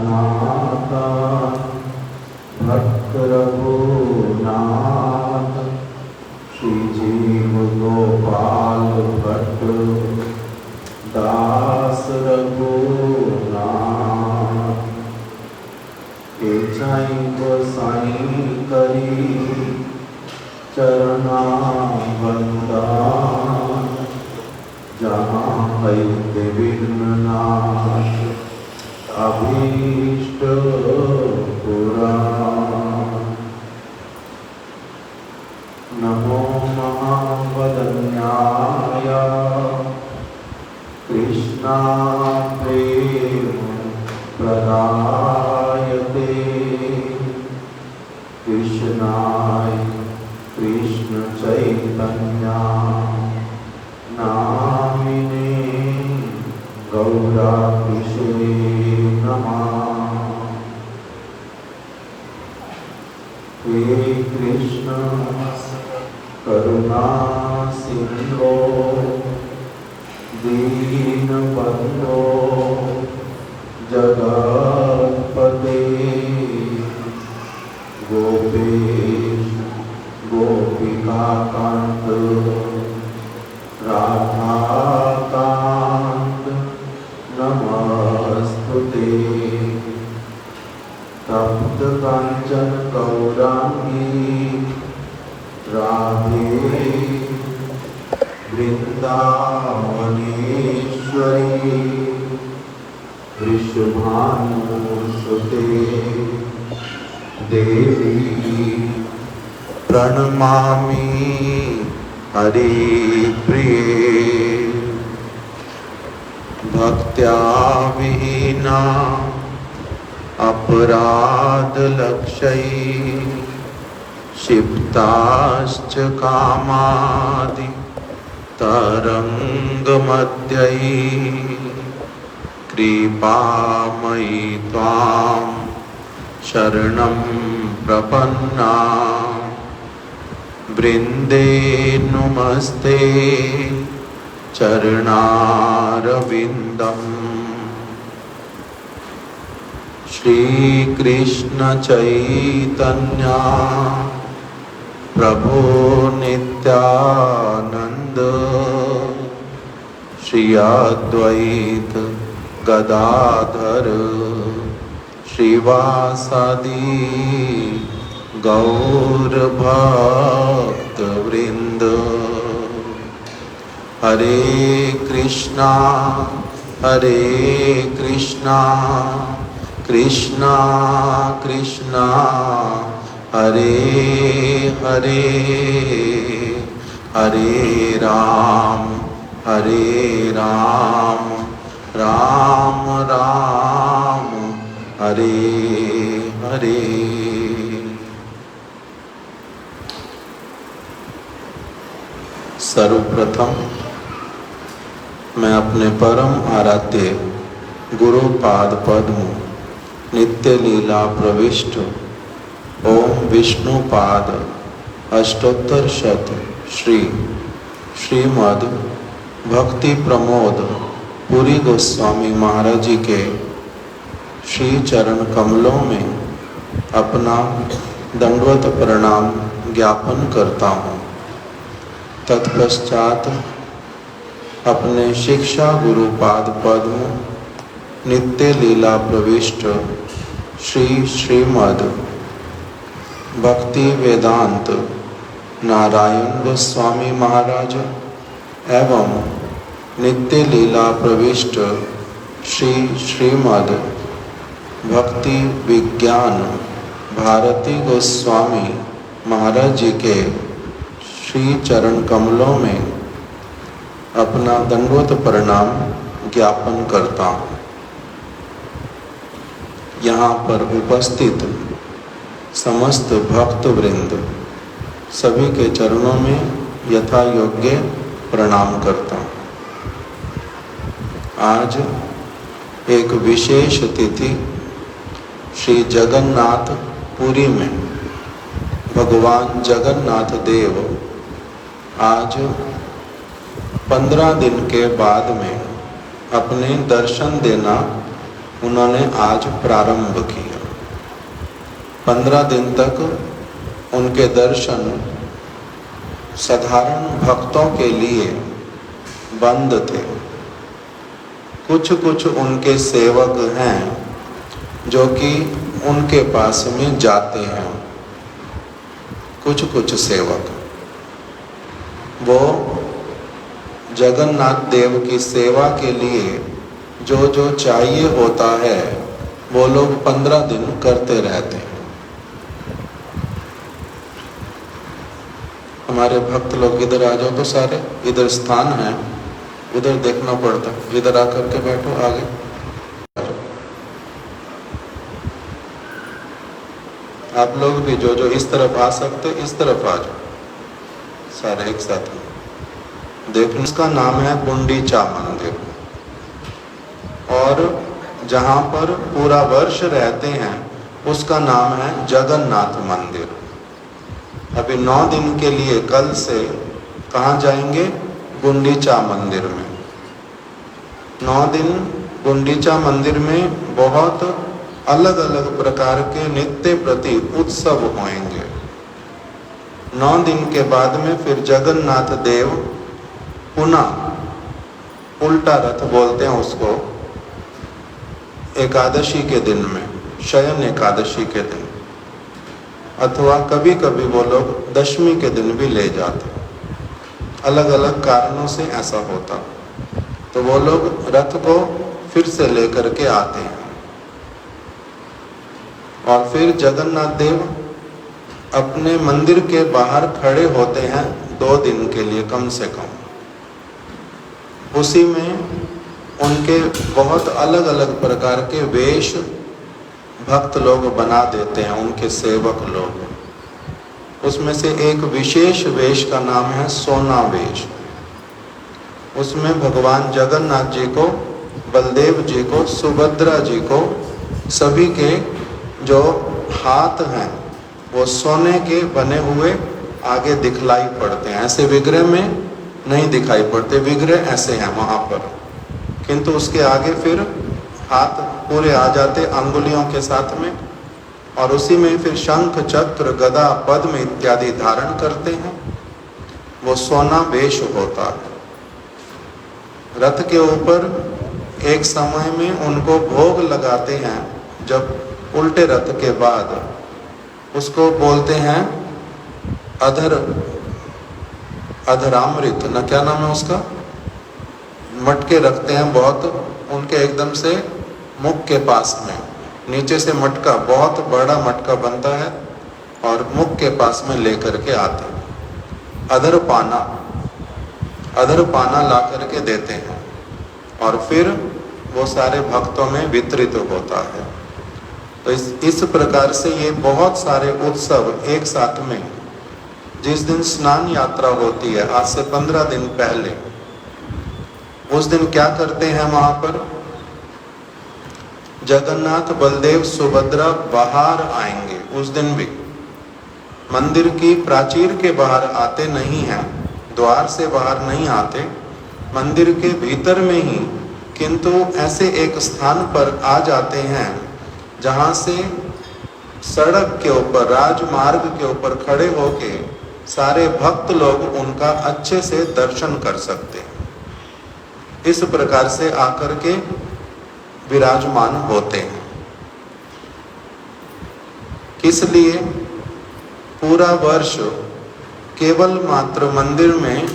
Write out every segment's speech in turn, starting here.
माता भक्त रघुनाथ श्री जीव गोपाल भट्ट दास रघुनाथ के चाई गोसाई करी चरणा वंदन जहाँ है विघ्ननाश अभीष्ट पुराण। नमो महावदन्याय कृष्णा प्रेम प्रदायते कृष्णाय कृष्ण चैतन्या नामिने गौराकिशे नमः। हे कृष्ण करुणा सिंधो दीनबंधो जगत्पते गोपेश गोपिकाकांत राधाकांत नमस्तुते। तप्त कांचन गौरांगी राधे वृंदावनेश्वरी वृषभानुसुते देवी प्रणमामि हरिप्रिये। भक्त्या विहीना अपराधलक्षैः क्षिप्ताश्च कामादि तरङ्गमध्यैः कृपामयि त्वां शरणं प्रपन्ना वृन्दे नुमस्ते चरणारविन्दम्। श्रीकृष्ण चैतन्य प्रभो नित्यानंद श्री अद्वैत गदाधर श्रीवासादि गौर भक्त वृंद। हरे कृष्णा कृष्णा कृष्णा हरे हरे हरे राम राम राम हरे हरे। सर्वप्रथम मैं अपने परम आराध्य गुरु पाद पद्म नित्य लीला प्रविष्ट ओम विष्णु पाद अष्टोत्तर शत श्रीमद् भक्ति प्रमोद पुरी गोस्वामी महाराज जी के श्री चरण कमलों में अपना दंडवत प्रणाम ज्ञापन करता हूँ। तत्पश्चात अपने शिक्षा गुरुपाद पद्म नित्य लीला प्रविष्ट श्रीमद् भक्ति वेदांत नारायण गोस्वामी महाराज एवं नित्य लीला प्रविष्ट श्रीमद् भक्ति विज्ञान भारती गोस्वामी महाराज जी के श्री चरण कमलों में अपना दंडवत प्रणाम ज्ञापन करता हूँ। यहाँ पर उपस्थित समस्त भक्त वृंद सभी के चरणों में यथा योग्य प्रणाम करता हूँ। आज एक विशेष तिथि श्री जगन्नाथ पुरी में भगवान जगन्नाथ देव आज 15 दिन के बाद में अपने दर्शन देना उन्होंने आज प्रारंभ किया। 15 दिन तक उनके दर्शन साधारण भक्तों के लिए बंद थे। कुछ कुछ उनके सेवक हैं जो कि उनके पास में जाते हैं। कुछ कुछ सेवक वो जगन्नाथ देव की सेवा के लिए जो जो चाहिए होता है वो लोग 15 दिन करते रहते हैं। हमारे भक्त लोग इधर आ जाओ तो सारे, इधर स्थान है, उधर देखना पड़ता, इधर आकर के बैठो आगे। आप लोग भी जो जो इस तरफ आ सकते इस तरफ आ जाओ, सारे एक साथ देखो। इसका नाम है गुंडीचा मंदिर, और जहाँ पर पूरा वर्ष रहते हैं उसका नाम है जगन्नाथ मंदिर। अभी 9 दिन के लिए कल से कहाँ जाएंगे? गुंडीचा मंदिर में। 9 दिन गुंडीचा मंदिर में बहुत अलग अलग प्रकार के नित्य प्रति उत्सव होंगे। 9 दिन के बाद में फिर जगन्नाथ देव पुनः उल्टा रथ बोलते हैं उसको, एकादशी के दिन में, शयन एकादशी के दिन, अथवा कभी कभी वो लोग दशमी के दिन भी ले जाते। अलग अलग कारणों से ऐसा होता, तो वो लोग रथ को फिर से लेकर के आते हैं। और फिर जगन्नाथ देव अपने मंदिर के बाहर खड़े होते हैं 2 दिन के लिए कम से कम। उसी में उनके बहुत अलग अलग प्रकार के वेश भक्त लोग बना देते हैं, उनके सेवक लोग। उसमें से एक विशेष वेश का नाम है सोना वेश। उसमें भगवान जगन्नाथ जी को, बलदेव जी को, सुभद्रा जी को, सभी के जो हाथ हैं वो सोने के बने हुए आगे दिखलाई पड़ते हैं। ऐसे विग्रह में नहीं दिखाई पड़ते, विग्रह ऐसे हैं वहाँ पर, किंतु उसके आगे फिर हाथ पूरे आ जाते अंगुलियों के साथ में, और उसी में फिर शंख, चक्र, गदा, पद्म इत्यादि धारण करते हैं। वो सोना वेश होता है। रथ के ऊपर एक समय में उनको भोग लगाते हैं, जब उल्टे रथ के बाद उसको बोलते हैं अधरामृत, न क्या नाम है उसका, मटके रखते हैं बहुत उनके एकदम से मुख के पास में, नीचे से मटका, बहुत बड़ा मटका बनता है और मुख के पास में लेकर के आते हैं। अधर पाना ला करके देते हैं और फिर वो सारे भक्तों में वितरित होता है। तो इस प्रकार से ये बहुत सारे उत्सव एक साथ में, जिस दिन स्नान यात्रा होती है आज से 15 दिन पहले, उस दिन क्या करते हैं वहाँ पर? जगन्नाथ, बलदेव, सुभद्रा बाहर आएंगे। उस दिन भी मंदिर की प्राचीर के बाहर आते नहीं हैं, द्वार से बाहर नहीं आते, मंदिर के भीतर में ही, किंतु ऐसे एक स्थान पर आ जाते हैं जहाँ से सड़क के ऊपर, राजमार्ग के ऊपर खड़े होके सारे भक्त लोग उनका अच्छे से दर्शन कर सकते हैं। इस प्रकार से आकर के विराजमान होते हैं। किस लिए? पूरा वर्ष केवल मात्र मंदिर में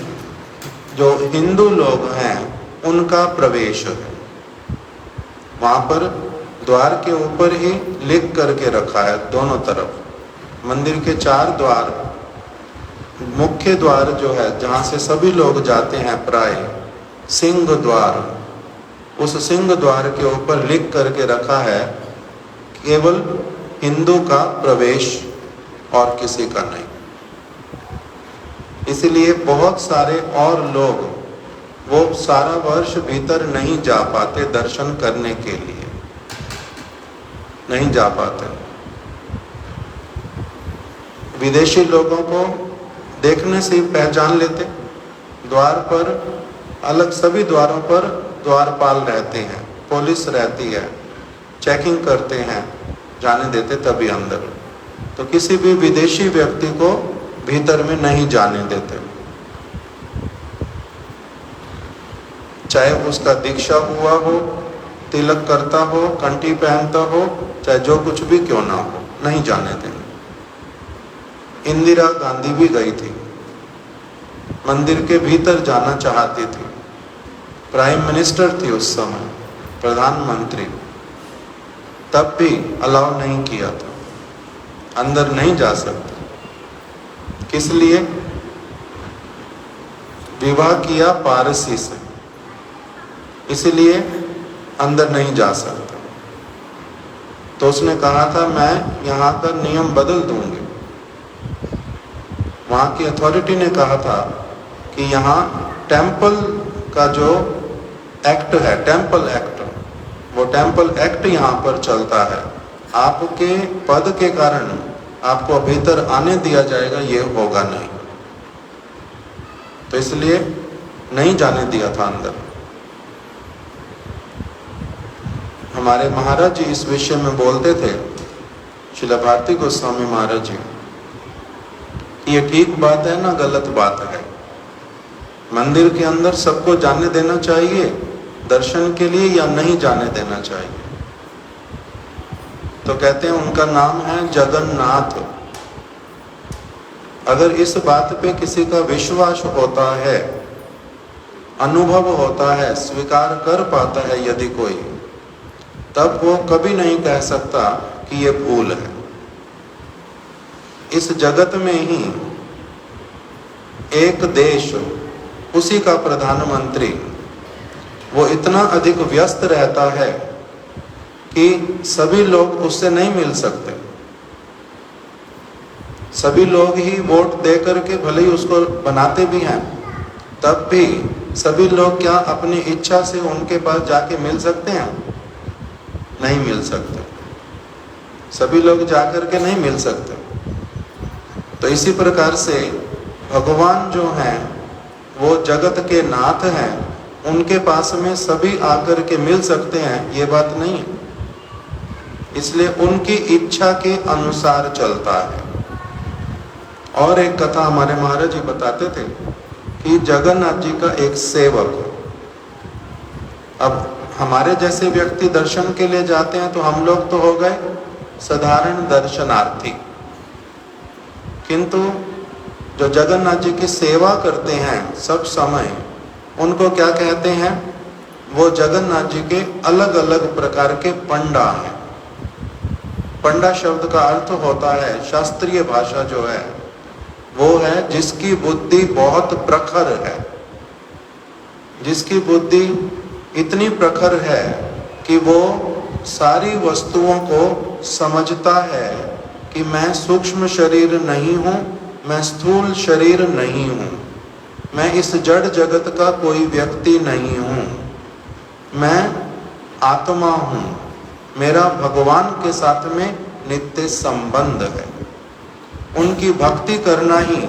जो हिंदू लोग हैं उनका प्रवेश है। वहाँ पर द्वार के ऊपर ही लिख करके रखा है दोनों तरफ। मंदिर के 4 द्वार, मुख्य द्वार जो है जहाँ से सभी लोग जाते हैं प्राय, सिंह द्वार, उस सिंह द्वार के ऊपर लिख करके रखा है केवल हिंदू का प्रवेश और किसी का नहीं। इसलिए बहुत सारे और लोग वो सारा वर्ष भीतर नहीं जा पाते, दर्शन करने के लिए नहीं जा पाते। विदेशी लोगों को देखने से ही पहचान लेते। द्वार पर अलग, सभी द्वारों पर द्वारपाल रहते हैं, पुलिस रहती है, चेकिंग करते हैं, जाने देते तभी अंदर। तो किसी भी विदेशी व्यक्ति को भीतर में नहीं जाने देते, चाहे उसका दीक्षा हुआ हो, तिलक करता हो, कंठी पहनता हो, चाहे जो कुछ भी क्यों ना हो, नहीं जाने देंगे। इंदिरा गांधी भी गई थी, मंदिर के भीतर जाना चाहती थी, प्राइम मिनिस्टर थी उस समय, प्रधानमंत्री, तब भी अलाउ नहीं किया था, अंदर नहीं जा सकते। किस लिए? विवाह किया पारसी से, इसलिए अंदर नहीं जा सकता। तो उसने कहा था मैं यहाँ का नियम बदल दूंगी। वहाँ की अथॉरिटी ने कहा था कि यहाँ टेम्पल का जो एक्ट है, टेम्पल एक्ट, वो टेम्पल एक्ट यहाँ पर चलता है, आपके पद के कारण आपको भीतर आने दिया जाएगा, ये होगा नहीं। तो इसलिए नहीं जाने दिया था अंदर। हमारे महाराज जी इस विषय में बोलते थे, श्रील भारती गोस्वामी महाराज जी, ये ठीक बात है ना गलत बात है? मंदिर के अंदर सबको जाने देना चाहिए दर्शन के लिए या नहीं जाने देना चाहिए? तो कहते हैं उनका नाम है जगन्नाथ। अगर इस बात पे किसी का विश्वास होता है, अनुभव होता है, स्वीकार कर पाता है यदि कोई, तब वो कभी नहीं कह सकता कि ये भूल है। इस जगत में ही एक देश, उसी का प्रधानमंत्री, वो इतना अधिक व्यस्त रहता है कि सभी लोग उससे नहीं मिल सकते। सभी लोग ही वोट दे करके भले ही उसको बनाते भी हैं, तब भी सभी लोग क्या अपनी इच्छा से उनके पास जाके मिल सकते हैं? नहीं मिल सकते। सभी लोग जाकर के नहीं मिल सकते। तो इसी प्रकार से भगवान जो हैं वो जगत के नाथ हैं, उनके पास में सभी आकर के मिल सकते हैं, ये बात नहीं है। इसलिए उनकी इच्छा के अनुसार चलता है। और एक कथा हमारे महाराज जी बताते थे कि जगन्नाथ जी का एक सेवक, अब हमारे जैसे व्यक्ति दर्शन के लिए जाते हैं तो हम लोग तो हो गए साधारण दर्शनार्थी, किंतु जो जगन्नाथ जी की सेवा करते हैं सब समय, उनको क्या कहते हैं? वो जगन्नाथ जी के अलग अलग प्रकार के पंडा हैं। पंडा शब्द का अर्थ होता है, शास्त्रीय भाषा जो है वो है जिसकी बुद्धि बहुत प्रखर है, जिसकी बुद्धि इतनी प्रखर है कि वो सारी वस्तुओं को समझता है कि मैं सूक्ष्म शरीर नहीं हूँ, मैं स्थूल शरीर नहीं हूँ, मैं इस जड़ जगत का कोई व्यक्ति नहीं हूँ, मैं आत्मा हूँ, मेरा भगवान के साथ में नित्य संबंध है। उनकी भक्ति करना ही,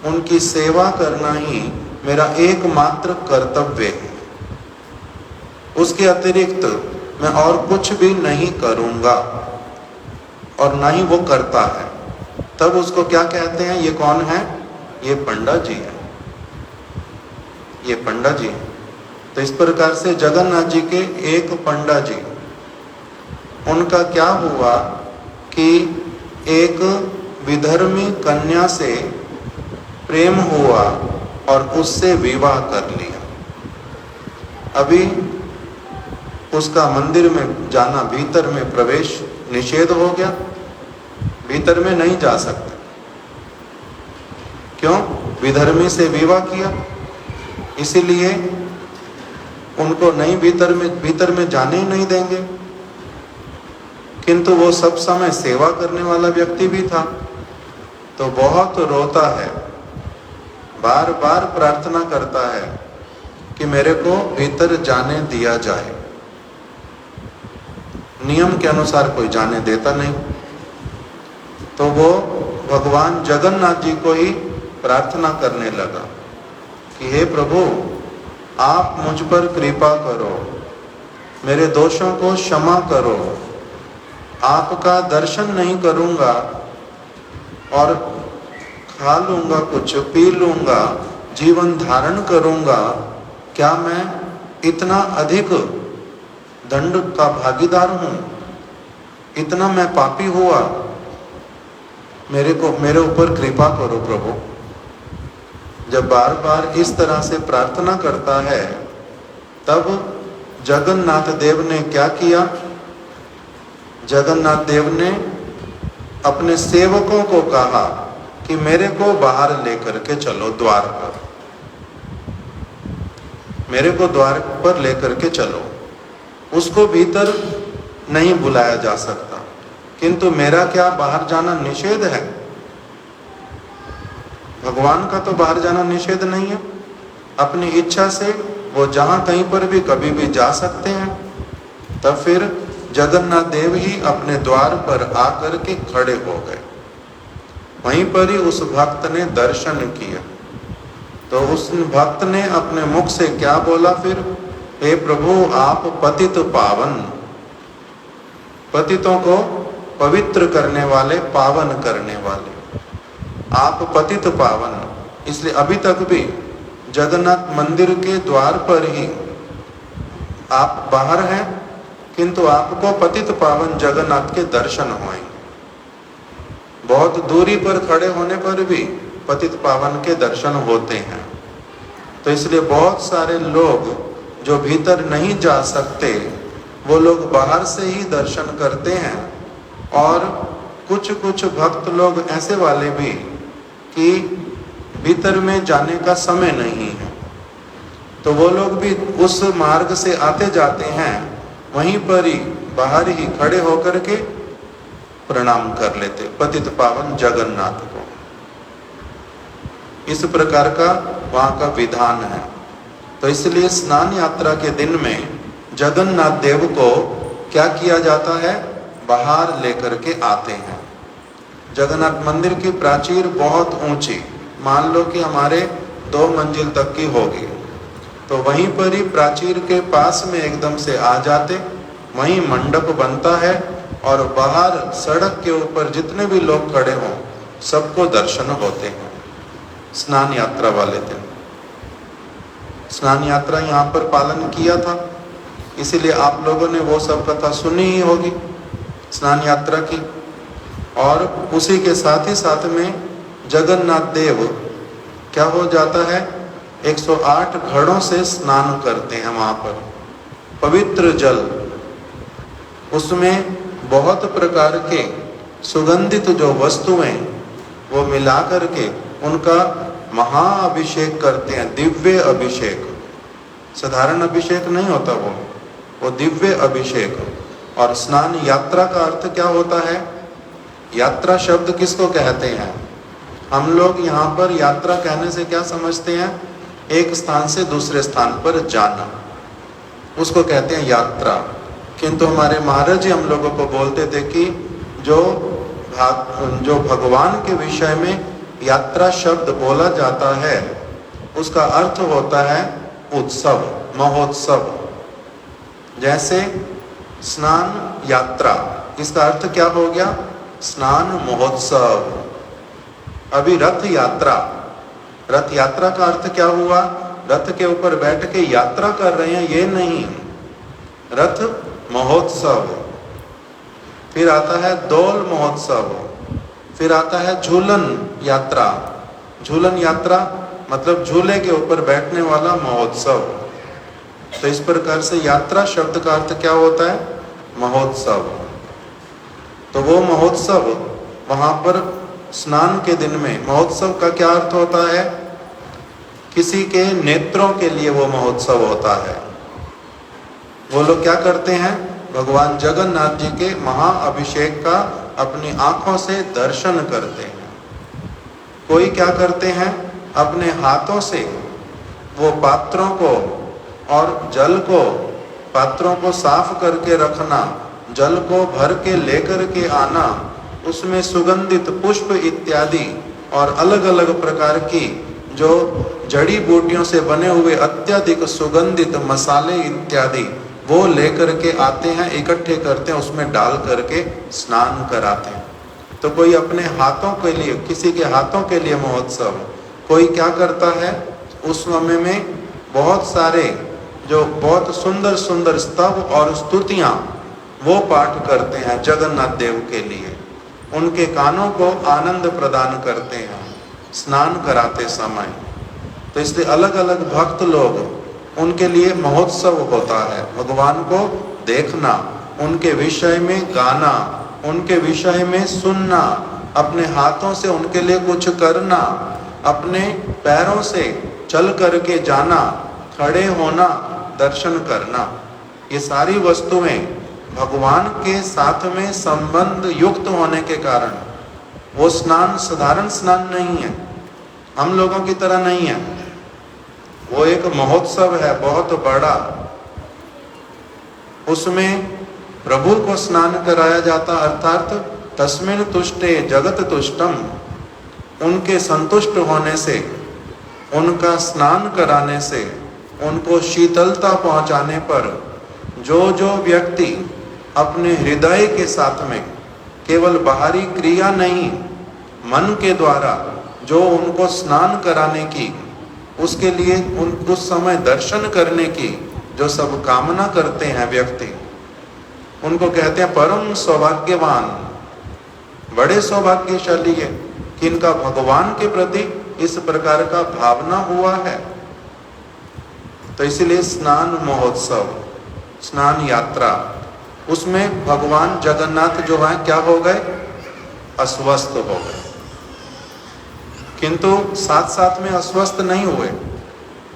उनकी सेवा करना ही मेरा एकमात्र कर्तव्य है। उसके अतिरिक्त मैं और कुछ भी नहीं करूँगा, और ना ही वो करता है। तब उसको क्या कहते हैं? ये कौन है? ये पंडा जी है, ये पंडा जी है। तो इस प्रकार से जगन्नाथ जी के एक पंडा जी, उनका क्या हुआ कि एक विधर्मी कन्या से प्रेम हुआ और उससे विवाह कर लिया। अभी उसका मंदिर में जाना, भीतर में प्रवेश निषेध हो गया, भीतर में नहीं जा सकते। क्यों? विधर्मी से विवाह किया, इसीलिए उनको नहीं भीतर में जाने ही नहीं देंगे। किंतु वो सब समय सेवा करने वाला व्यक्ति भी था, तो बहुत रोता है, बार बार प्रार्थना करता है कि मेरे को भीतर जाने दिया जाए। नियम के अनुसार कोई जाने देता नहीं, तो वो भगवान जगन्नाथ जी को ही प्रार्थना करने लगा कि हे प्रभु, आप मुझ पर कृपा करो, मेरे दोषों को क्षमा करो, आपका दर्शन नहीं करूंगा और खा लूंगा, कुछ पी लूंगा, जीवन धारण करूंगा, क्या मैं इतना अधिक दंड का भागीदार हूं? इतना मैं पापी हुआ? मेरे ऊपर कृपा करो प्रभु। जब बार बार इस तरह से प्रार्थना करता है, तब जगन्नाथ देव ने क्या किया? जगन्नाथ देव ने अपने सेवकों को कहा कि मेरे को बाहर लेकर के चलो, द्वार पर, मेरे को द्वार पर लेकर के चलो। उसको भीतर नहीं बुलाया जा सकता, किंतु मेरा क्या बाहर जाना निषेध है? भगवान का तो बाहर जाना निषेध नहीं है। अपनी इच्छा से वो जहां कहीं पर भी कभी भी जा सकते हैं। तब फिर जगन्नाथ देव ही अपने द्वार पर आकर के खड़े हो गए। वहीं पर ही उस भक्त ने दर्शन किया। तो उस भक्त ने अपने मुख से क्या बोला फिर? हे प्रभु, आप पतित पावन, पतितों को पवित्र करने वाले, पावन करने वाले, आप पतित पावन। इसलिए अभी तक भी जगन्नाथ मंदिर के द्वार पर ही आप बाहर हैं, किंतु आपको पतित पावन जगन्नाथ के दर्शन होंगे। बहुत दूरी पर खड़े होने पर भी पतित पावन के दर्शन होते हैं। तो इसलिए बहुत सारे लोग जो भीतर नहीं जा सकते, वो लोग बाहर से ही दर्शन करते हैं। और कुछ कुछ भक्त लोग ऐसे वाले भी कि भीतर में जाने का समय नहीं है, तो वो लोग भी उस मार्ग से आते जाते हैं, वहीं पर ही बाहर ही खड़े होकर के प्रणाम कर लेते पतित पावन जगन्नाथ को। इस प्रकार का वहाँ का विधान है। तो इसलिए स्नान यात्रा के दिन में जगन्नाथ देव को क्या किया जाता है? बाहर लेकर के आते हैं। जगन्नाथ मंदिर की प्राचीर बहुत ऊंची, मान लो कि हमारे 2 मंजिल तक की होगी, तो वहीं पर ही प्राचीर के पास में एकदम से आ जाते, वहीं मंडप बनता है और बाहर सड़क के ऊपर जितने भी लोग खड़े हों सबको दर्शन होते हैं। स्नान यात्रा वाले दिन स्नान यात्रा यहाँ पर पालन किया था, इसीलिए आप लोगों ने वो सब कथा सुनी ही होगी स्नान यात्रा की। और उसी के साथ ही साथ में जगन्नाथ देव क्या हो जाता है? 108 घड़ों से स्नान करते हैं वहाँ पर, पवित्र जल, उसमें बहुत प्रकार के सुगंधित जो वस्तुएं वो मिला करके उनका महाअभिषेक करते हैं, दिव्य अभिषेक। साधारण अभिषेक नहीं होता वो दिव्य अभिषेक। और स्नान यात्रा का अर्थ क्या होता है? यात्रा शब्द किसको कहते हैं? हम लोग यहाँ पर यात्रा कहने से क्या समझते हैं? एक स्थान से दूसरे स्थान पर जाना, उसको कहते हैं यात्रा। किंतु हमारे महाराज जी हम लोगों को बोलते थे कि जो भगवान के विषय में यात्रा शब्द बोला जाता है, उसका अर्थ होता है उत्सव, महोत्सव। जैसे स्नान यात्रा, इसका अर्थ क्या हो गया? स्नान महोत्सव। अभी रथ यात्रा, रथ यात्रा का अर्थ क्या हुआ? रथ के ऊपर बैठ के यात्रा कर रहे हैं, ये नहीं, रथ महोत्सव। फिर आता है दौल महोत्सव, फिर आता है झूलन यात्रा। झूलन यात्रा मतलब झूले के ऊपर बैठने वाला महोत्सव। तो इस प्रकार से यात्रा शब्द का अर्थ क्या होता है? महोत्सव। तो वो महोत्सव वहाँ पर स्नान के दिन में, महोत्सव का क्या अर्थ होता है? किसी के नेत्रों के लिए वो महोत्सव होता है। वो लोग क्या करते हैं? भगवान जगन्नाथ जी के महाअभिषेक का अपनी आंखों से दर्शन करते हैं। कोई क्या करते हैं? अपने हाथों से वो पात्रों को और जल को, पात्रों को साफ करके रखना, जल को भर के लेकर के आना, उसमें सुगंधित पुष्प इत्यादि और अलग अलग प्रकार की जो जड़ी बूटियों से बने हुए अत्यधिक सुगंधित मसाले इत्यादि वो लेकर के आते हैं, इकट्ठे करते हैं, उसमें डाल करके स्नान कराते हैं। तो कोई अपने हाथों के लिए, किसी के हाथों के लिए महोत्सव, कोई क्या करता है उस समय में बहुत सारे जो बहुत सुंदर सुंदर स्तव और स्तुतियाँ वो पाठ करते हैं जगन्नाथ देव के लिए, उनके कानों को आनंद प्रदान करते हैं स्नान कराते समय। तो इसलिए अलग अलग भक्त लोग, उनके लिए महोत्सव होता है, भगवान को देखना, उनके विषय में गाना, उनके विषय में सुनना, अपने हाथों से उनके लिए कुछ करना, अपने पैरों से चल करके जाना, खड़े होना, दर्शन करना, ये सारी वस्तुएं भगवान के साथ में संबंध युक्त होने के कारण, वो स्नान साधारण स्नान नहीं है, हम लोगों की तरह नहीं है, वो एक महोत्सव है बहुत बड़ा। उसमें प्रभु को स्नान कराया जाता, अर्थात तस्मिन् तुष्टे जगत तुष्टम, उनके संतुष्ट होने से, उनका स्नान कराने से, उनको शीतलता पहुंचाने पर जो जो व्यक्ति अपने हृदय के साथ में केवल बाहरी क्रिया नहीं, मन के द्वारा जो उनको स्नान कराने की, उसके लिए उस समय दर्शन करने की जो सब कामना करते हैं व्यक्ति, उनको कहते हैं परम सौभाग्यवान, बड़े सौभाग्यशाली है कि इनका भगवान के प्रति इस प्रकार का भावना हुआ है। तो इसलिए स्नान महोत्सव, स्नान यात्रा, उसमें भगवान जगन्नाथ जो है क्या हो गए, अस्वस्थ हो गए, किंतु साथ साथ में अस्वस्थ नहीं हुए,